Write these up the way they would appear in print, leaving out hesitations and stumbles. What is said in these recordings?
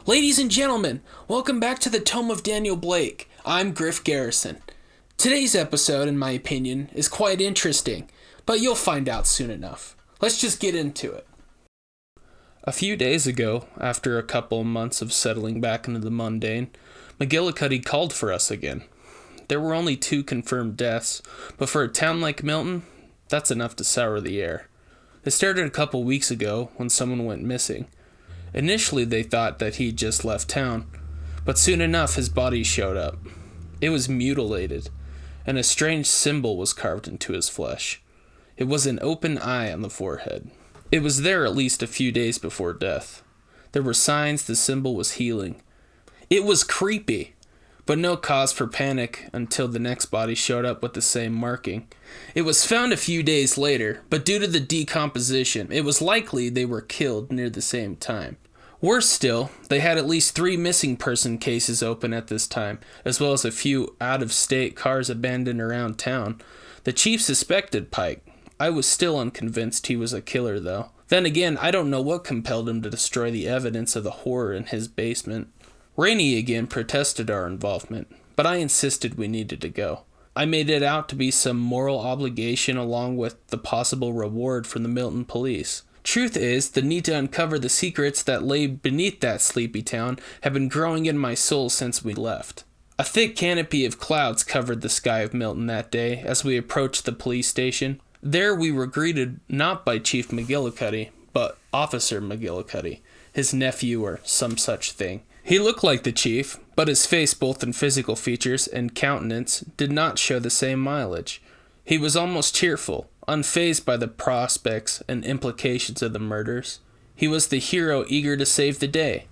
Ladies and gentlemen, welcome back to the Tome of Daniel Blake. I'm Griff Garrison. Today's episode, in my opinion, is quite interesting, but you'll find out soon enough. Let's just get into it. A few days ago, after a couple months of settling back into the mundane, McGillicuddy called for us again. There were only 2 confirmed deaths, but for a town like Milton, that's enough to sour the air. It started a couple weeks ago when someone went missing. Initially, they thought that he'd just left town, but soon enough his body showed up. It was mutilated, and a strange symbol was carved into his flesh. It was an open eye on the forehead. It was there at least a few days before death. There were signs the symbol was healing. It was creepy, but no cause for panic until the next body showed up with the same marking. It was found a few days later, but due to the decomposition, it was likely they were killed near the same time. Worse still, they had at least 3 missing person cases open at this time, as well as a few out-of-state cars abandoned around town. The chief suspected Pike. I was still unconvinced he was a killer, though. Then again, I don't know what compelled him to destroy the evidence of the horror in his basement. Raine again protested our involvement, but I insisted we needed to go. I made it out to be some moral obligation along with the possible reward from the Milton police. Truth is, the need to uncover the secrets that lay beneath that sleepy town have been growing in my soul since we left. A thick canopy of clouds covered the sky of Milton that day as we approached the police station. There we were greeted not by Chief McGillicuddy, but Officer McGillicuddy, his nephew or some such thing. He looked like the chief, but his face, both in physical features and countenance, did not show the same mileage. He was almost cheerful, unfazed by the prospects and implications of the murders. He was the hero eager to save the day.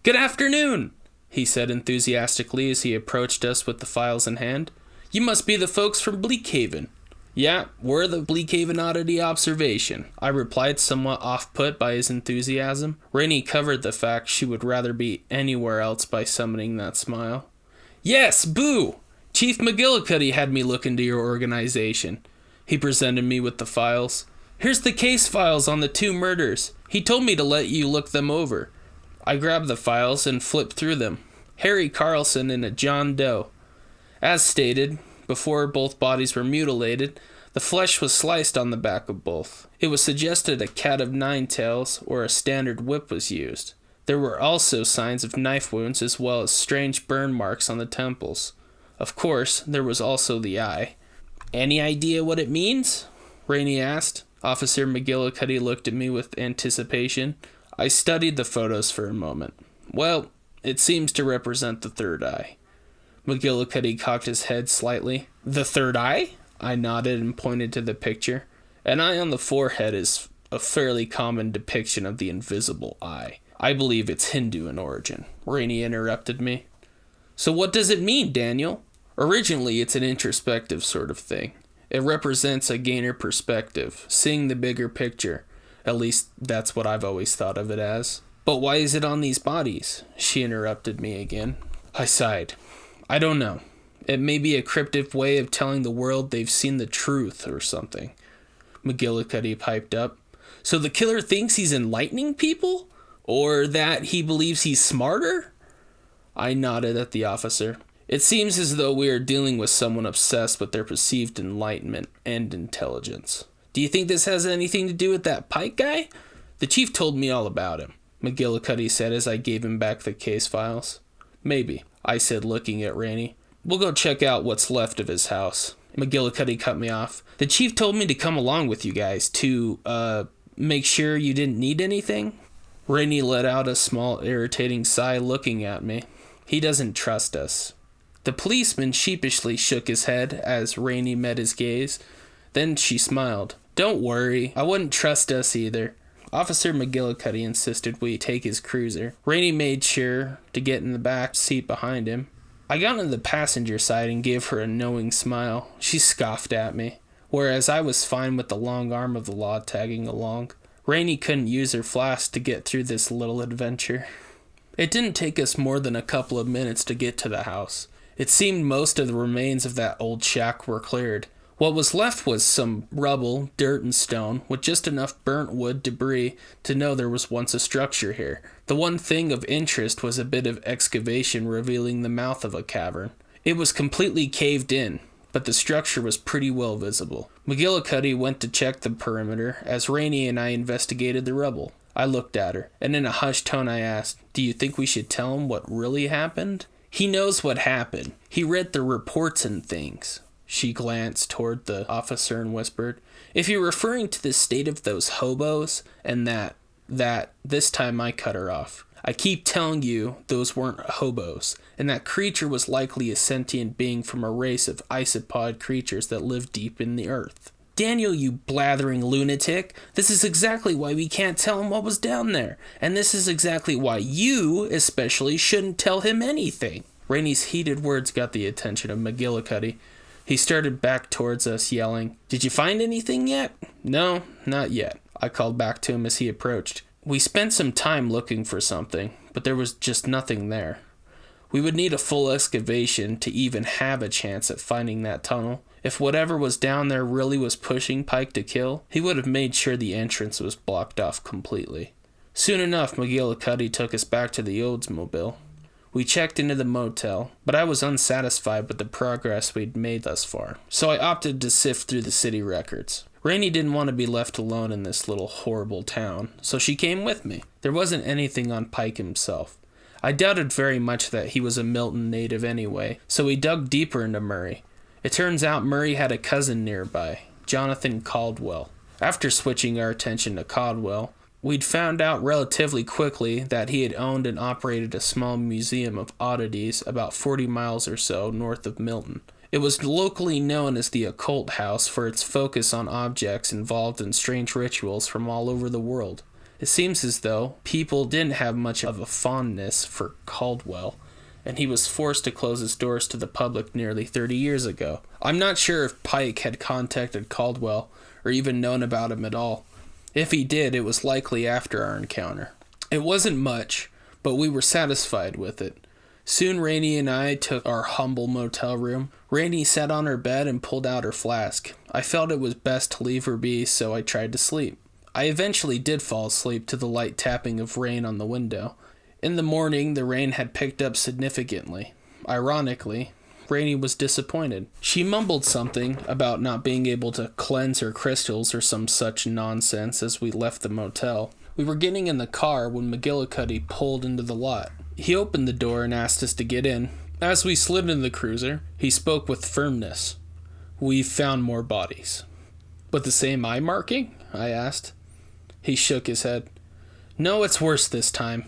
"Good afternoon," he said enthusiastically as he approached us with the files in hand. "You must be the folks from Bleakheaven." "Yeah, we're the Bleakheaven Oddity Observation," I replied, somewhat off-put by his enthusiasm. Raine covered the fact she would rather be anywhere else by summoning that smile. "Yes, boo! Chief McGillicuddy had me look into your organization." He presented me with the files. "Here's the case files on the 2 murders. He told me to let you look them over." I grabbed the files and flipped through them. Harry Carlson and a John Doe. As stated, before both bodies were mutilated, the flesh was sliced on the back of both. It was suggested a cat of 9 tails or a standard whip was used. There were also signs of knife wounds as well as strange burn marks on the temples. Of course, there was also the eye. "Any idea what it means?" Raine asked. Officer McGillicuddy looked at me with anticipation. I studied the photos for a moment. "Well, it seems to represent the third eye." McGillicuddy cocked his head slightly. "The third eye?" I nodded and pointed to the picture. An eye on the forehead is a fairly common depiction of the invisible eye. I believe it's Hindu in origin. Raine interrupted me. "So what does it mean, Daniel?" "Originally, it's an introspective sort of thing. It represents a gainer perspective, seeing the bigger picture. At least, that's what I've always thought of it as." "But why is it on these bodies?" She interrupted me again. I sighed. "I don't know. It may be a cryptic way of telling the world they've seen the truth or something." McGillicuddy piped up. "So the killer thinks he's enlightening people? Or that he believes he's smarter?" I nodded at the officer. "It seems as though we are dealing with someone obsessed with their perceived enlightenment and intelligence." "Do you think this has anything to do with that Pike guy?" "The chief told me all about him," McGillicuddy said as I gave him back the case files. "Maybe," I said, looking at Raine. "We'll go check out what's left of his house." McGillicuddy cut me off. "The chief told me to come along with you guys to, make sure you didn't need anything." Raine let out a small irritating sigh looking at me. "He doesn't trust us." The policeman sheepishly shook his head as Raine met his gaze. Then she smiled. "Don't worry, I wouldn't trust us either." Officer McGillicuddy insisted we take his cruiser. Raine made sure to get in the back seat behind him. I got into the passenger side and gave her a knowing smile. She scoffed at me, whereas I was fine with the long arm of the law tagging along. Raine couldn't use her flask to get through this little adventure. It didn't take us more than a couple of minutes to get to the house. It seemed most of the remains of that old shack were cleared. What was left was some rubble, dirt, and stone, with just enough burnt wood debris to know there was once a structure here. The one thing of interest was a bit of excavation revealing the mouth of a cavern. It was completely caved in, but the structure was pretty well visible. McGillicuddy went to check the perimeter as Raine and I investigated the rubble. I looked at her, and in a hushed tone I asked, "Do you think we should tell him what really happened?" "He knows what happened. He read the reports and things." She glanced toward the officer and whispered, "If you're referring to the state of those hobos, and that, this time I cut her off. I keep telling you those weren't hobos, and that creature was likely a sentient being from a race of isopod creatures that live deep in the earth." "Daniel, you blathering lunatic, this is exactly why we can't tell him what was down there, and this is exactly why you, especially, shouldn't tell him anything." Raine's heated words got the attention of McGillicuddy. He started back towards us, yelling, "Did you find anything yet?" "No, not yet," I called back to him as he approached. "We spent some time looking for something, but there was just nothing there. We would need a full excavation to even have a chance at finding that tunnel. If whatever was down there really was pushing Pike to kill, he would have made sure the entrance was blocked off completely." Soon enough, McGillicuddy took us back to the Oldsmobile. We checked into the motel, but I was unsatisfied with the progress we'd made thus far, so I opted to sift through the city records. Raine didn't want to be left alone in this little horrible town, so she came with me. There wasn't anything on Pike himself. I doubted very much that he was a Milton native anyway, so we dug deeper into Murray. It turns out Murray had a cousin nearby, Jonathan Caldwell. After switching our attention to Caldwell, we'd found out relatively quickly that he had owned and operated a small museum of oddities about 40 miles or so north of Milton. It was locally known as the Occult House for its focus on objects involved in strange rituals from all over the world. It seems as though people didn't have much of a fondness for Caldwell, and he was forced to close his doors to the public nearly 30 years ago. I'm not sure if Pike had contacted Caldwell or even known about him at all. If he did, it was likely after our encounter. It wasn't much, but we were satisfied with it. Soon Raine and I took our humble motel room. Raine sat on her bed and pulled out her flask. I felt it was best to leave her be, so I tried to sleep. I eventually did fall asleep to the light tapping of rain on the window. In the morning, the rain had picked up significantly. Ironically, Raine was disappointed. She mumbled something about not being able to cleanse her crystals or some such nonsense as we left the motel. We were getting in the car when McGillicuddy pulled into the lot. He opened the door and asked us to get in. As we slid into the cruiser, he spoke with firmness. "We've found more bodies." "With the same eye marking?" I asked. He shook his head. "No, it's worse this time.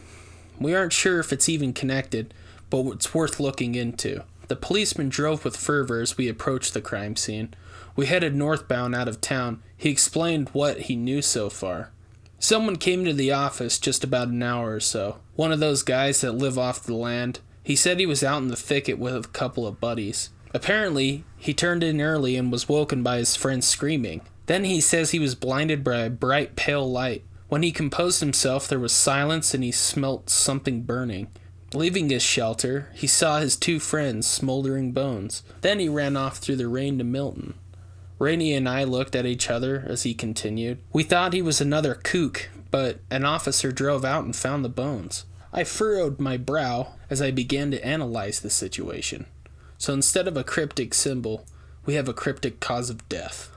We aren't sure if it's even connected, but it's worth looking into." The policeman drove with fervor as we approached the crime scene. We headed northbound out of town. He explained what he knew so far. "Someone came to the office just about an hour or so. One of those guys that live off the land. He said he was out in the thicket with a couple of buddies. Apparently, he turned in early and was woken by his friends screaming. Then he says he was blinded by a bright pale light. When he composed himself, there was silence and he smelt something burning. Leaving his shelter, he saw his two friends' smoldering bones. Then he ran off through the rain to Milton." Raine and I looked at each other as he continued. "We thought he was another kook, but an officer drove out and found the bones." I furrowed my brow as I began to analyze the situation. So instead of a cryptic symbol, we have a cryptic cause of death.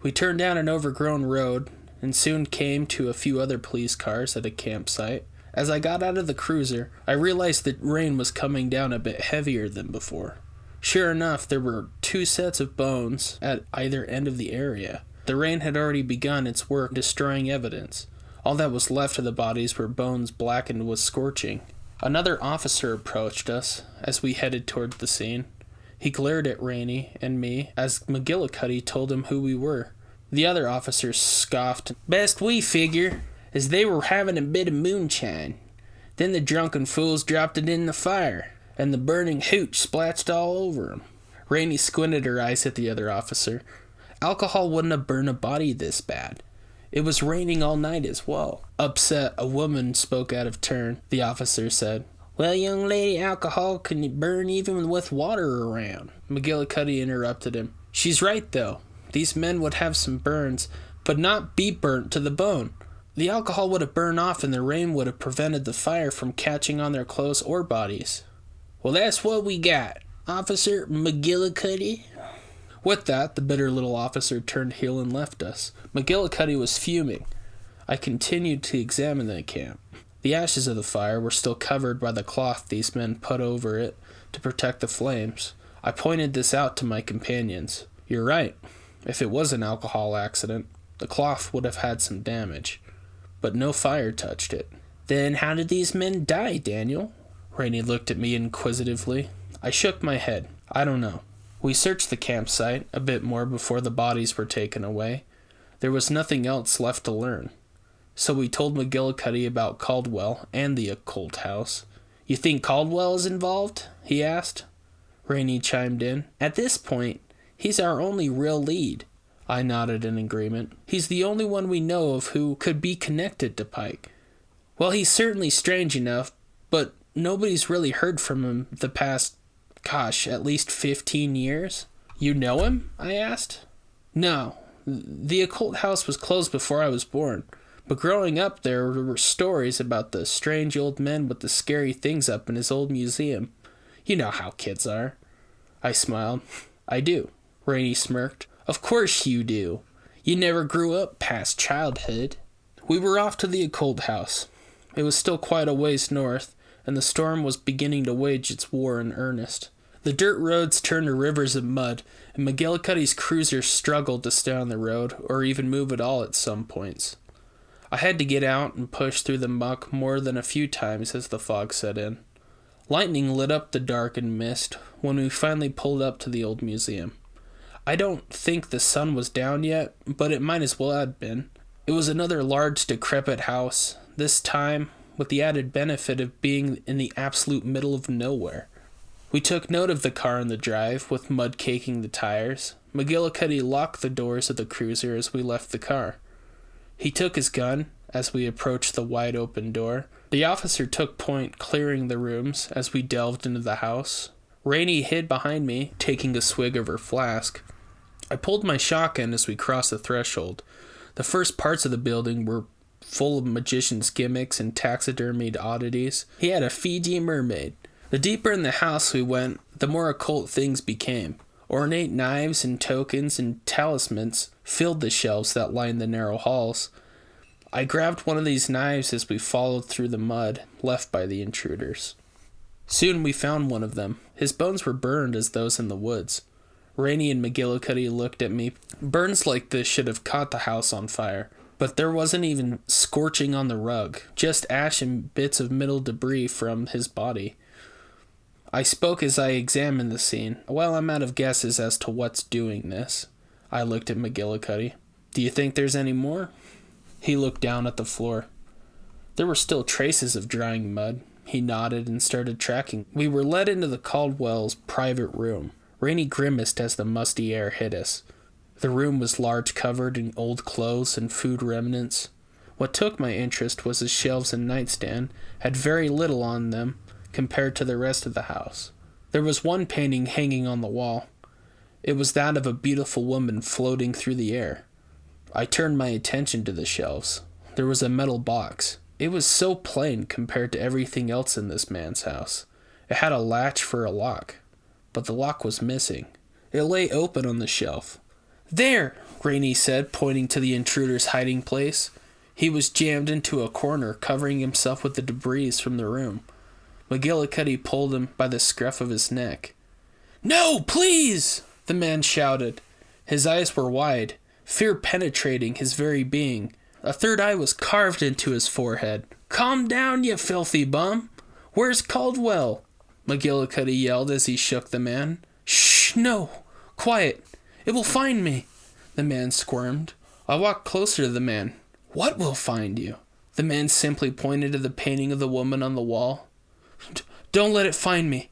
We turned down an overgrown road and soon came to a few other police cars at a campsite. As I got out of the cruiser, I realized that rain was coming down a bit heavier than before. Sure enough, there were 2 sets of bones at either end of the area. The rain had already begun its work destroying evidence. All that was left of the bodies were bones blackened with scorching. Another officer approached us as we headed toward the scene. He glared at Raine and me as McGillicuddy told him who we were. The other officer scoffed. "Best we figure is they were having a bit of moonshine. Then the drunken fools dropped it in the fire, and the burning hooch splashed all over 'em." Raine squinted her eyes at the other officer. "Alcohol wouldn't have burned a body this bad. It was raining all night as well." Upset, a woman spoke out of turn. The officer said, "Well, young lady, alcohol can burn even with water around." McGillicuddy interrupted him. She's right, though. These men would have some burns, but not be burnt to the bone. The alcohol would have burned off and the rain would have prevented the fire from catching on their clothes or bodies. Well, that's what we got, Officer McGillicuddy. With that, the bitter little officer turned heel and left us. McGillicuddy was fuming. I continued to examine the camp. The ashes of the fire were still covered by the cloth these men put over it to protect the flames. I pointed this out to my companions. You're right. If it was an alcohol accident, the cloth would have had some damage. But no fire touched it. Then how did these men die, Daniel? Raine looked at me inquisitively. I shook my head. I don't know. We searched the campsite a bit more before the bodies were taken away. There was nothing else left to learn. So we told McGillicuddy about Caldwell and the occult house. You think Caldwell is involved? He asked. Raine chimed in. At this point, he's our only real lead. I nodded in agreement. He's the only one we know of who could be connected to Pike. Well, he's certainly strange enough, but nobody's really heard from him the past, at least 15 years. You know him? I asked. No. The occult house was closed before I was born, but growing up there were stories about the strange old men with the scary things up in his old museum. You know how kids are. I smiled. I do. Raine smirked. Of course you do. You never grew up past childhood. We were off to the occult house. It was still quite a ways north, and the storm was beginning to wage its war in earnest. The dirt roads turned to rivers of mud, and McGillicuddy's cruiser struggled to stay on the road, or even move at all at some points. I had to get out and push through the muck more than a few times as the fog set in. Lightning lit up the darkened mist when we finally pulled up to the old museum. I don't think the sun was down yet, but it might as well have been. It was another large, decrepit house, this time with the added benefit of being in the absolute middle of nowhere. We took note of the car in the drive, with mud caking the tires. McGillicuddy locked the doors of the cruiser as we left the car. He took his gun as we approached the wide-open door. The officer took point, clearing the rooms as we delved into the house. Raine hid behind me, taking a swig of her flask. I pulled my shotgun as we crossed the threshold. The first parts of the building were full of magician's gimmicks and taxidermied oddities. He had a Fiji mermaid. The deeper in the house we went, the more occult things became. Ornate knives and tokens and talismans filled the shelves that lined the narrow halls. I grabbed one of these knives as we followed through the mud left by the intruders. Soon we found one of them. His bones were burned as those in the woods. Raine and McGillicuddy looked at me. Burns like this should have caught the house on fire, but there wasn't even scorching on the rug, just ash and bits of metal debris from his body. I spoke as I examined the scene. Well, I'm out of guesses as to what's doing this. I looked at McGillicuddy. Do you think there's any more? He looked down at the floor. There were still traces of drying mud. He nodded and started tracking. We were led into the Caldwell's private room. Raine grimaced as the musty air hit us. The room was large, covered in old clothes and food remnants. What took my interest was his shelves and nightstand had very little on them compared to the rest of the house. There was one painting hanging on the wall. It was that of a beautiful woman floating through the air. I turned my attention to the shelves. There was a metal box. It was so plain compared to everything else in this man's house. It had a latch for a lock, but the lock was missing. It lay open on the shelf. There, Raine said, pointing to the intruder's hiding place. He was jammed into a corner, covering himself with the debris from the room. McGillicuddy pulled him by the scruff of his neck. No, please! The man shouted. His eyes were wide, fear penetrating his very being. A third eye was carved into his forehead. Calm down, you filthy bum! Where's Caldwell? McGillicuddy yelled as he shook the man. Shh, no! Quiet! It will find me! The man squirmed. I walked closer to the man. What will find you? The man simply pointed to the painting of the woman on the wall. Don't let it find me.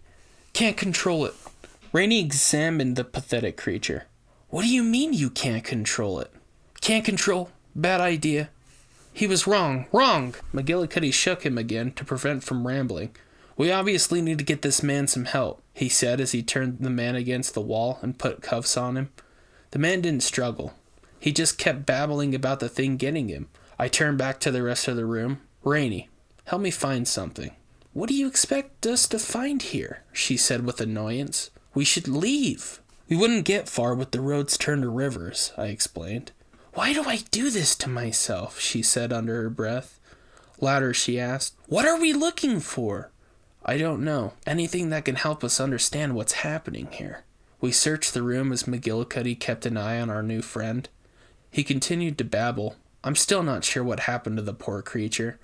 Can't control it. Raine examined the pathetic creature. What do you mean you can't control it? Can't control? Bad idea. He was wrong. Wrong! McGillicuddy shook him again to prevent from rambling. We obviously need to get this man some help, he said as he turned the man against the wall and put cuffs on him. The man didn't struggle. He just kept babbling about the thing getting him. I turned back to the rest of the room. Raine, help me find something. What do you expect us to find here? She said with annoyance. We should leave. We wouldn't get far with the roads turned to rivers, I explained. Why do I do this to myself? She said under her breath. Louder, she asked, what are we looking for? I don't know. Anything that can help us understand what's happening here. We searched the room as McGillicuddy kept an eye on our new friend. He continued to babble. I'm still not sure what happened to the poor creature.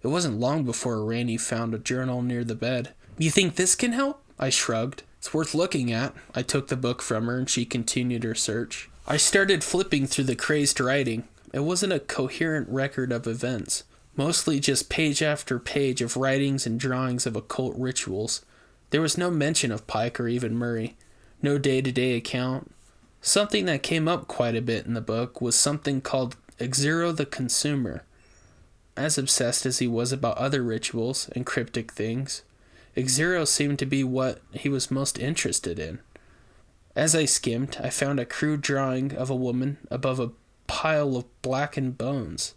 It wasn't long before Raine found a journal near the bed. You think this can help? I shrugged. It's worth looking at. I took the book from her and she continued her search. I started flipping through the crazed writing. It wasn't a coherent record of events. Mostly just page after page of writings and drawings of occult rituals. There was no mention of Pike or even Murray. No day-to-day account. Something that came up quite a bit in the book was something called Xero the Consumer. As obsessed as he was about other rituals and cryptic things, Xero seemed to be what he was most interested in. As I skimmed, I found a crude drawing of a woman above a pile of blackened bones.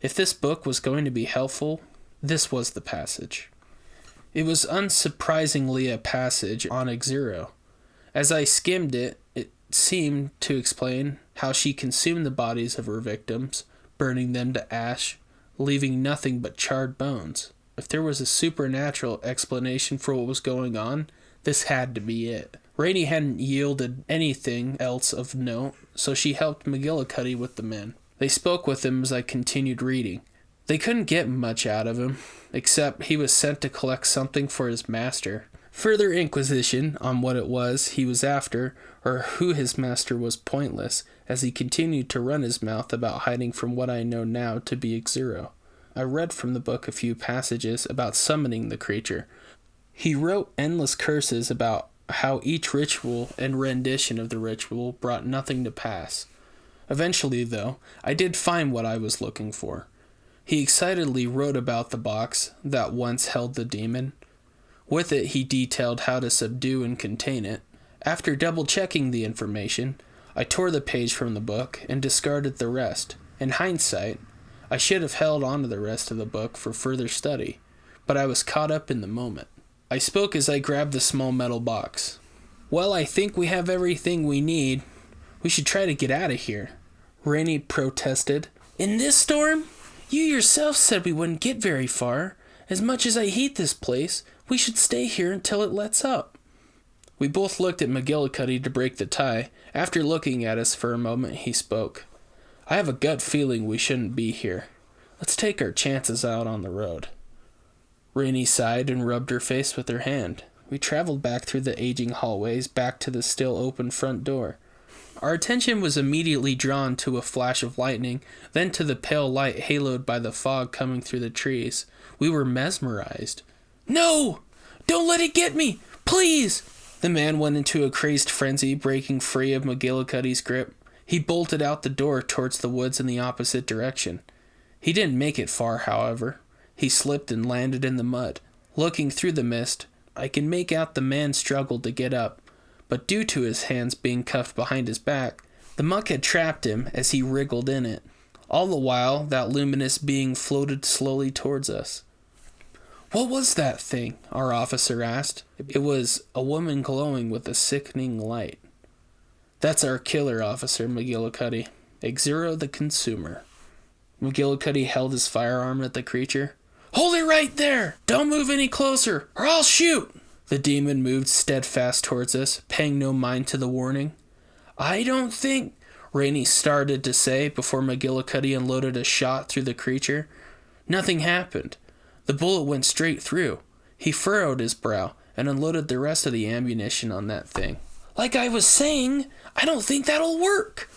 If this book was going to be helpful, this was the passage. It was unsurprisingly a passage on Xero. As I skimmed it, it seemed to explain how she consumed the bodies of her victims, burning them to ash, leaving nothing but charred bones. If there was a supernatural explanation for what was going on, this had to be it. Raine hadn't yielded anything else of note, so she helped McGillicuddy with the men. They spoke with him as I continued reading. They couldn't get much out of him, except he was sent to collect something for his master. Further inquisition on what it was he was after, or who his master was, pointless, as he continued to run his mouth about hiding from what I know now to be Xero. I read from the book a few passages about summoning the creature. He wrote endless curses about how each ritual and rendition of the ritual brought nothing to pass. Eventually, though, I did find what I was looking for. He excitedly wrote about the box that once held the demon. With it, he detailed how to subdue and contain it. After double-checking the information, I tore the page from the book and discarded the rest. In hindsight, I should have held on to the rest of the book for further study, but I was caught up in the moment. I spoke as I grabbed the small metal box. Well, I think we have everything we need. We should try to get out of here. Raine protested. In this storm? You yourself said we wouldn't get very far. As much as I hate this place, we should stay here until it lets up. We both looked at McGillicuddy to break the tie. After looking at us for a moment, he spoke. I have a gut feeling we shouldn't be here. Let's take our chances out on the road. Raine sighed and rubbed her face with her hand. We traveled back through the aging hallways, back to the still open front door. Our attention was immediately drawn to a flash of lightning, then to the pale light haloed by the fog coming through the trees. We were mesmerized. No! Don't let it get me! Please! The man went into a crazed frenzy, breaking free of McGillicuddy's grip. He bolted out the door towards the woods in the opposite direction. He didn't make it far, however. He slipped and landed in the mud. Looking through the mist, I could make out the man struggled to get up, but due to his hands being cuffed behind his back, the muck had trapped him as he wriggled in it. All the while, that luminous being floated slowly towards us. What was that thing? Our officer asked. It was a woman glowing with a sickening light. That's our killer, Officer McGillicuddy. Xero the Consumer. McGillicuddy held his firearm at the creature. Hold it right there! Don't move any closer, or I'll shoot! The demon moved steadfast towards us, paying no mind to the warning. I don't think... Raine started to say before McGillicuddy unloaded a shot through the creature. Nothing happened. The bullet went straight through. He furrowed his brow and unloaded the rest of the ammunition on that thing. Like I was saying, I don't think that'll work.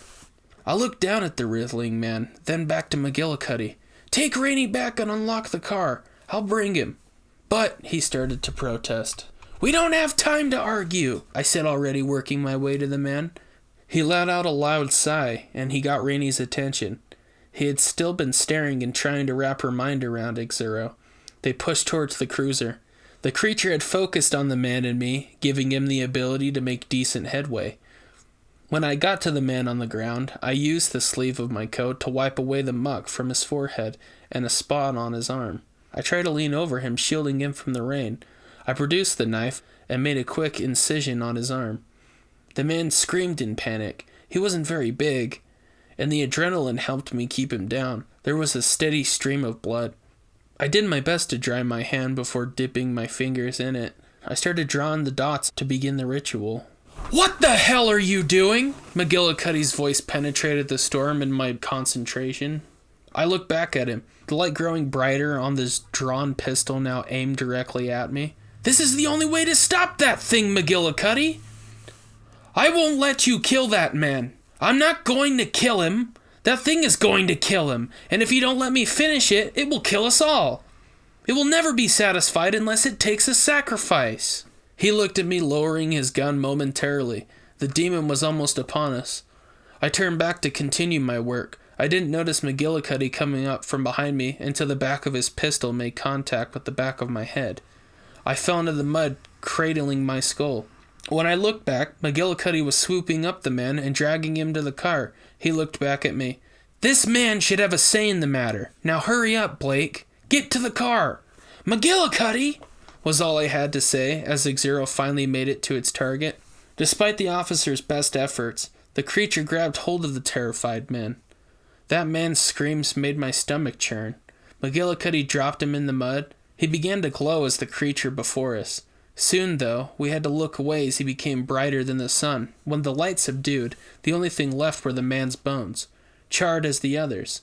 I looked down at the writhing man, then back to McGillicuddy. Take Raine back and unlock the car. I'll bring him. But, he started to protest. We don't have time to argue, I said, already working my way to the man. He let out a loud sigh, and he got Raine's attention. He had still been staring and trying to wrap her mind around Xero. They pushed towards the cruiser. The creature had focused on the man and me, giving him the ability to make decent headway. When I got to the man on the ground, I used the sleeve of my coat to wipe away the muck from his forehead and a spot on his arm. I tried to lean over him, shielding him from the rain. I produced the knife and made a quick incision on his arm. The man screamed in panic. He wasn't very big, and the adrenaline helped me keep him down. There was a steady stream of blood. I did my best to dry my hand before dipping my fingers in it. I started drawing the dots to begin the ritual. "What the hell are you doing?" McGillicuddy's voice penetrated the storm in my concentration. I looked back at him, the light growing brighter on this drawn pistol now aimed directly at me. "This is the only way to stop that thing, McGillicuddy! I won't let you kill that man. I'm not going to kill him. That thing is going to kill him, and if you don't let me finish it, it will kill us all. It will never be satisfied unless it takes a sacrifice." He looked at me, lowering his gun momentarily. The demon was almost upon us. I turned back to continue my work. I didn't notice McGillicuddy coming up from behind me until the back of his pistol made contact with the back of my head. I fell into the mud, cradling my skull. When I looked back, McGillicuddy was swooping up the man and dragging him to the car. He looked back at me. "This man should have a say in the matter. Now hurry up, Blake. Get to the car." "McGillicuddy!" was all I had to say as the Xero finally made it to its target. Despite the officer's best efforts, the creature grabbed hold of the terrified man. That man's screams made my stomach churn. McGillicuddy dropped him in the mud. He began to glow as the creature before us. Soon, though, we had to look away as he became brighter than the sun. When the light subdued, the only thing left were the man's bones, charred as the others.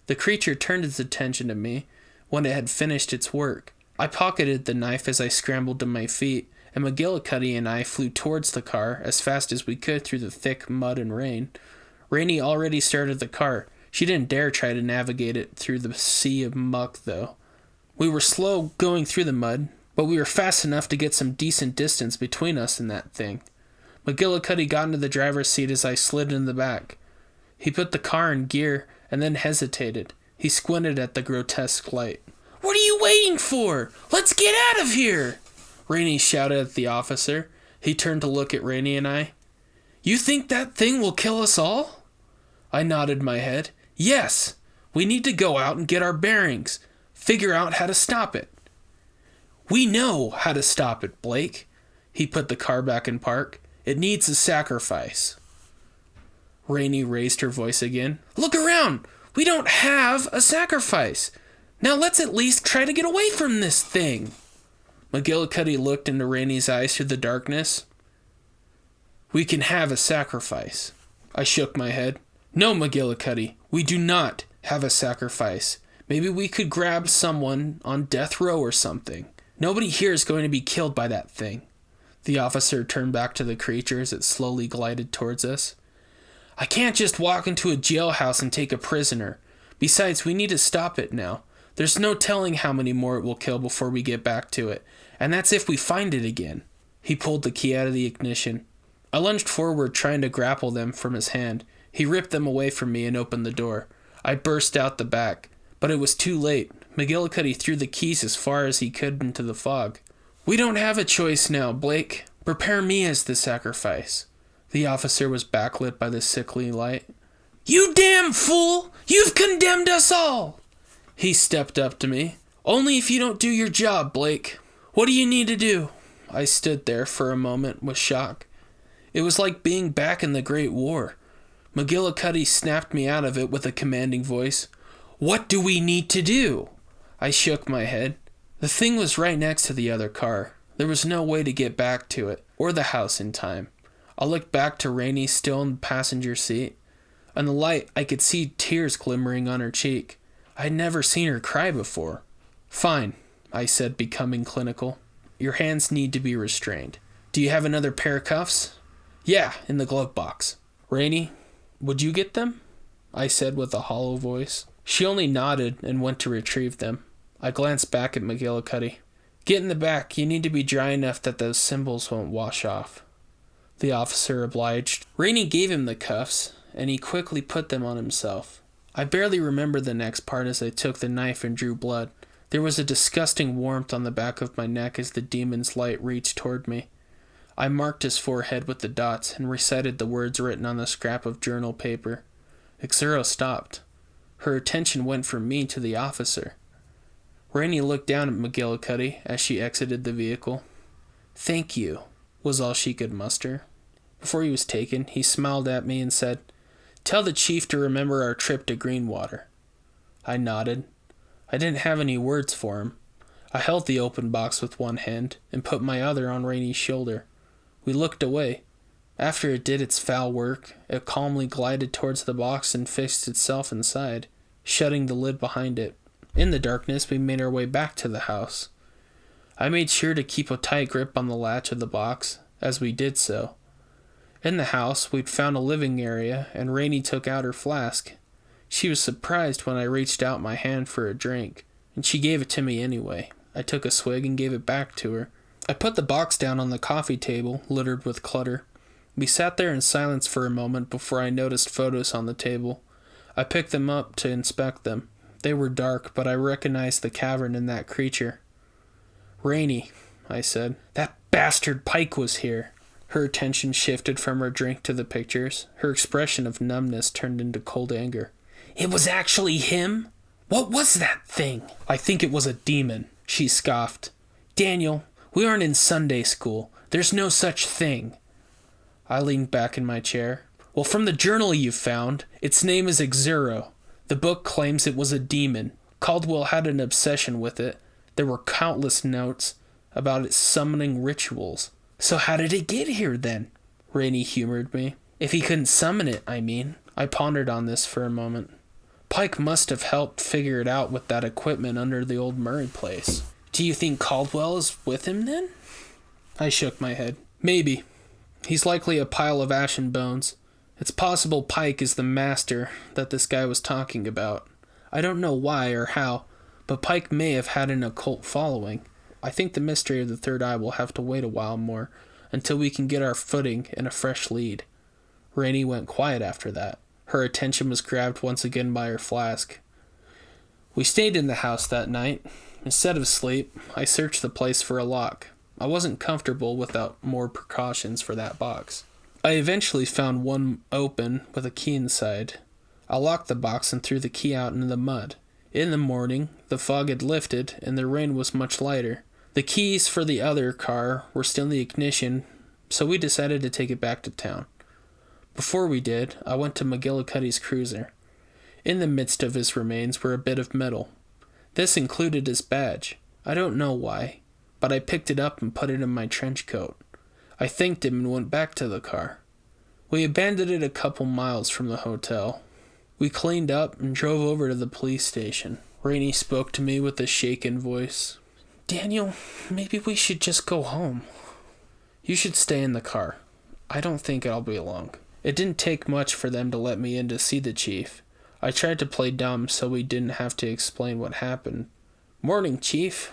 The creature turned its attention to me when it had finished its work. I pocketed the knife as I scrambled to my feet, and McGillicuddy and I flew towards the car as fast as we could through the thick mud and rain. Raine already started the car. She didn't dare try to navigate it through the sea of muck, though. We were slow going through the mud, but we were fast enough to get some decent distance between us and that thing. McGillicuddy got into the driver's seat as I slid in the back. He put the car in gear and then hesitated. He squinted at the grotesque light. "What are you waiting for? Let's get out of here!" Raine shouted at the officer. He turned to look at Raine and I. "You think that thing will kill us all?" I nodded my head. "Yes, we need to go out and get our bearings. Figure out how to stop it." "We know how to stop it, Blake." He put the car back in park. "It needs a sacrifice." Raine raised her voice again. "Look around! We don't have a sacrifice. Now let's at least try to get away from this thing." McGillicuddy looked into Raine's eyes through the darkness. "We can have a sacrifice." I shook my head. "No, McGillicuddy, we do not have a sacrifice. Maybe we could grab someone on death row or something. Nobody here is going to be killed by that thing." The officer turned back to the creature as it slowly glided towards us. "I can't just walk into a jailhouse and take a prisoner. Besides, we need to stop it now. There's no telling how many more it will kill before we get back to it, and that's if we find it again." He pulled the key out of the ignition. I lunged forward, trying to grapple them from his hand. He ripped them away from me and opened the door. I burst out the back, but it was too late. McGillicuddy threw the keys as far as he could into the fog. "We don't have a choice now, Blake. Prepare me as the sacrifice." The officer was backlit by the sickly light. "You damn fool! You've condemned us all!" He stepped up to me. "Only if you don't do your job, Blake. What do you need to do?" I stood there for a moment with shock. It was like being back in the Great War. McGillicuddy snapped me out of it with a commanding voice. "What do we need to do?" I shook my head. The thing was right next to the other car. There was no way to get back to it, or the house in time. I looked back to Raine still in the passenger seat. On the light, I could see tears glimmering on her cheek. I had never seen her cry before. "Fine," I said, becoming clinical. "Your hands need to be restrained. Do you have another pair of cuffs?" "Yeah, in the glove box." "Raine, would you get them?" I said with a hollow voice. She only nodded and went to retrieve them. I glanced back at McGillicuddy. "Get in the back. You need to be dry enough that those symbols won't wash off." The officer obliged. Raine gave him the cuffs, and he quickly put them on himself. I barely remember the next part as I took the knife and drew blood. There was a disgusting warmth on the back of my neck as the demon's light reached toward me. I marked his forehead with the dots and recited the words written on the scrap of journal paper. Xero stopped. Her attention went from me to the officer. Raine looked down at McGillicuddy as she exited the vehicle. "Thank you," was all she could muster. Before he was taken, he smiled at me and said, "Tell the chief to remember our trip to Greenwater." I nodded. I didn't have any words for him. I held the open box with one hand and put my other on Raine's shoulder. We looked away. After it did its foul work, it calmly glided towards the box and fixed itself inside, shutting the lid behind it. In the darkness, we made our way back to the house. I made sure to keep a tight grip on the latch of the box as we did so. In the house, we'd found a living area, and Raine took out her flask. She was surprised when I reached out my hand for a drink, and she gave it to me anyway. I took a swig and gave it back to her. I put the box down on the coffee table, littered with clutter. We sat there in silence for a moment before I noticed photos on the table. I picked them up to inspect them. They were dark, but I recognized the cavern and that creature. "Raine," I said, "that bastard Pike was here." Her attention shifted from her drink to the pictures. Her expression of numbness turned into cold anger. "It was actually him? What was that thing?" "I think it was a demon," she scoffed. "Daniel, we aren't in Sunday school. There's no such thing." I leaned back in my chair. "Well, from the journal you found, its name is Xero. The book claims it was a demon. Caldwell had an obsession with it. There were countless notes about its summoning rituals." "So how did it get here, then?" Raine humored me. "If he couldn't summon it, I mean." I pondered on this for a moment. "Pike must have helped figure it out with that equipment under the old Murray place." "Do you think Caldwell is with him, then?" I shook my head. "Maybe. He's likely a pile of ashen bones. It's possible Pike is the master that this guy was talking about. I don't know why or how, but Pike may have had an occult following. I think the mystery of the third eye will have to wait a while more until we can get our footing and a fresh lead." Raine went quiet after that. Her attention was grabbed once again by her flask. We stayed in the house that night. Instead of sleep, I searched the place for a lock. I wasn't comfortable without more precautions for that box. I eventually found one open with a key inside. I locked the box and threw the key out into the mud. In the morning, the fog had lifted and the rain was much lighter. The keys for the other car were still in the ignition, so we decided to take it back to town. Before we did, I went to McGillicuddy's cruiser. In the midst of his remains were a bit of metal. This included his badge. I don't know why, but I picked it up and put it in my trench coat. I thanked him and went back to the car. We abandoned it a couple miles from the hotel. We cleaned up and drove over to the police station. Raine spoke to me with a shaken voice. "Daniel, maybe we should just go home." "You should stay in the car. I don't think I'll be long." It didn't take much for them to let me in to see the chief. I tried to play dumb so we didn't have to explain what happened. "Morning, Chief.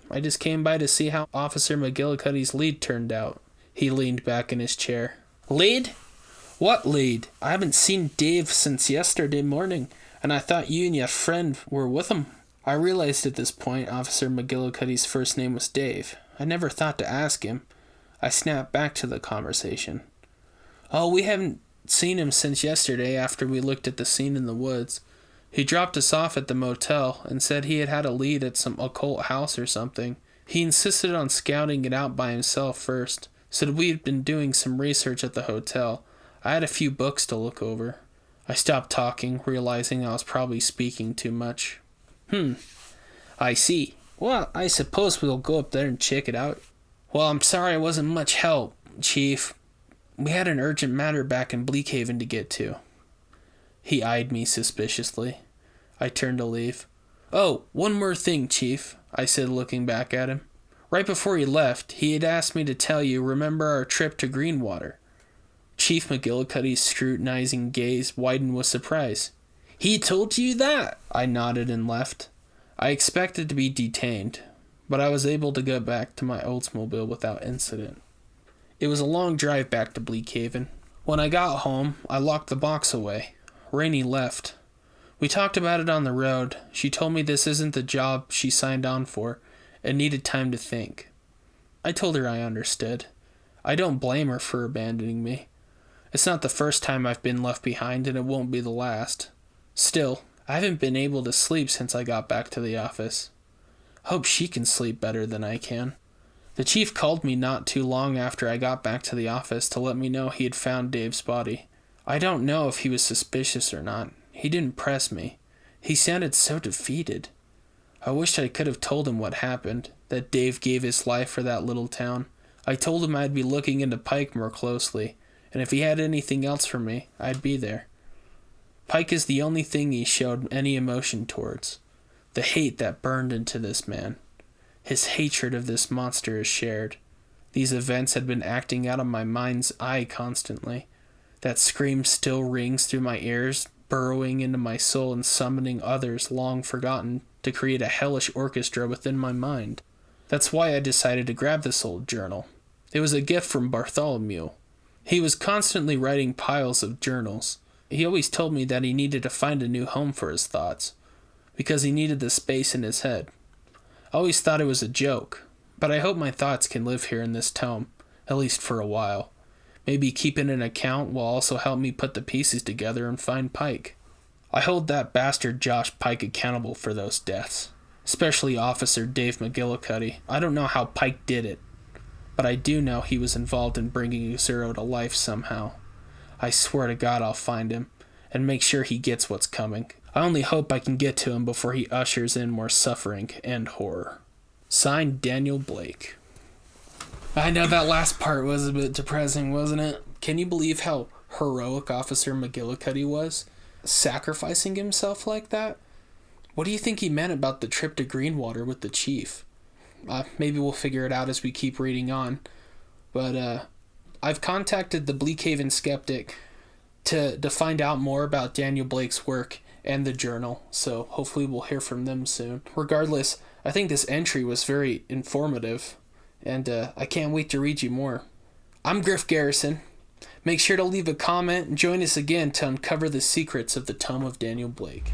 I just came by to see how Officer McGillicuddy's lead turned out." He leaned back in his chair. "Lead? What lead? I haven't seen Dave since yesterday morning, and I thought you and your friend were with him." I realized at this point Officer McGillicuddy's first name was Dave. I never thought to ask him. I snapped back to the conversation. "Oh, we haven't seen him since yesterday after we looked at the scene in the woods. He dropped us off at the motel and said he had had a lead at some occult house or something. He insisted on scouting it out by himself first. Said we had been doing some research at the hotel. I had a few books to look over." I stopped talking, realizing I was probably speaking too much. I see. Well, I suppose we'll go up there and check it out." "Well, I'm sorry I wasn't much help, Chief. We had an urgent matter back in Bleakheaven to get to." He eyed me suspiciously. I turned to leave. "Oh, one more thing, Chief," I said, looking back at him. "Right before he left, he had asked me to tell you, remember our trip to Greenwater." Chief McGillicuddy's scrutinizing gaze widened with surprise. "He told you that?" I nodded and left. I expected to be detained, but I was able to go back to my Oldsmobile without incident. It was a long drive back to Bleakhaven. When I got home, I locked the box away. Raine left. We talked about it on the road. She told me this isn't the job she signed on for and needed time to think. I told her I understood. I don't blame her for abandoning me. It's not the first time I've been left behind, and it won't be the last. Still, I haven't been able to sleep since I got back to the office. Hope she can sleep better than I can. The chief called me not too long after I got back to the office to let me know he had found Dave's body. I don't know if he was suspicious or not. He didn't press me. He sounded so defeated. I wished I could have told him what happened, that Dave gave his life for that little town. I told him I'd be looking into Pike more closely, and if he had anything else for me, I'd be there. Pike is the only thing he showed any emotion towards. The hate that burned into this man. His hatred of this monster is shared. These events had been acting out of my mind's eye constantly. That scream still rings through my ears, burrowing into my soul and summoning others long forgotten to create a hellish orchestra within my mind. That's why I decided to grab this old journal. It was a gift from Bartholomew. He was constantly writing piles of journals. He always told me that he needed to find a new home for his thoughts, because he needed the space in his head. I always thought it was a joke, but I hope my thoughts can live here in this tome, at least for a while. Maybe keeping an account will also help me put the pieces together and find Pike. I hold that bastard Josh Pike accountable for those deaths, especially Officer Dave McGillicuddy. I don't know how Pike did it, but I do know he was involved in bringing Zero to life somehow. I swear to God I'll find him, and make sure he gets what's coming. I only hope I can get to him before he ushers in more suffering and horror. Signed, Daniel Blake. I know that last part was a bit depressing, wasn't it? Can you believe how heroic Officer McGillicuddy was? Sacrificing himself like that? What do you think he meant about the trip to Greenwater with the chief? Maybe we'll figure it out as we keep reading on. But, I've contacted the Bleakheaven Skeptic to find out more about Daniel Blake's work and the journal, so hopefully we'll hear from them soon. Regardless, I think this entry was very informative, and I can't wait to read you more. I'm Griff Garrison. Make sure to leave a comment and join us again to uncover the secrets of the Tome of Daniel Blake.